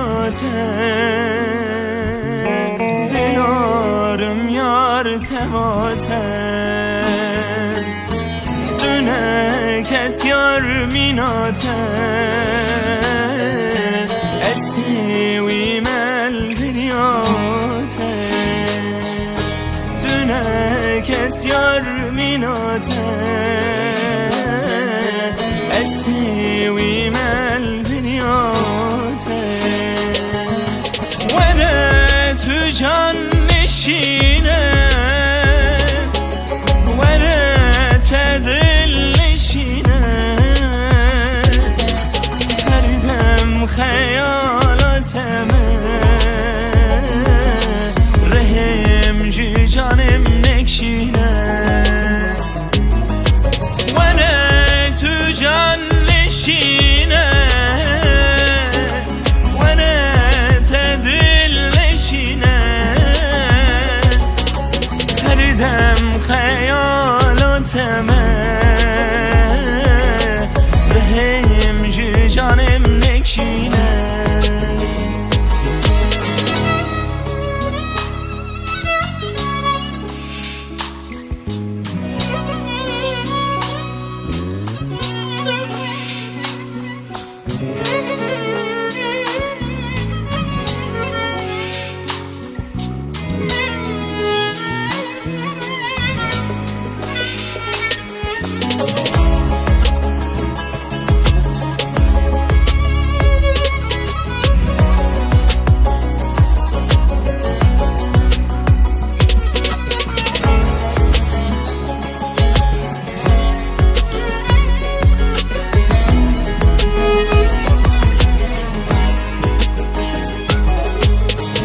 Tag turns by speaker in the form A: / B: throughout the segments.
A: میناته دلارم یار سواته دونه کس یار میناته اسیوی مل بریاته دونه کس یار میناته اسیوی مل بریاته وره تو جان نشینه وره چه دل نشینه خریدم خیالاتمه رهم جو جانم نکشینه وره تو جان نشینه وره چه دل نشینه خریدم خیالاتمه رهم جو جانم نکشینه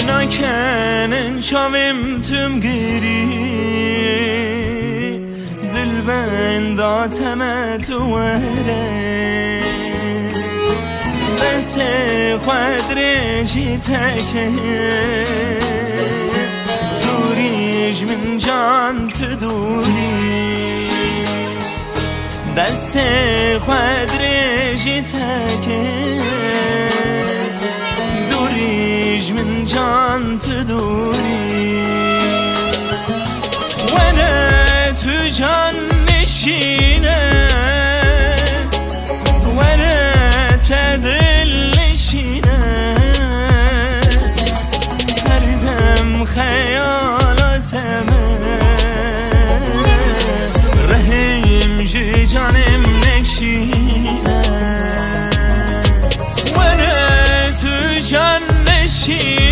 A: نکنن شویم تم گری دل بنداتم تو وره بس خود رشی تکه دوریش من جان تو دوری دست خود رشی تکه دوریش من جان تو دوری وره تو جان نشینه وره چه دل نشینه خریدم خیالاتمه رحم جو جانم نکشینه وره تو جان نشینه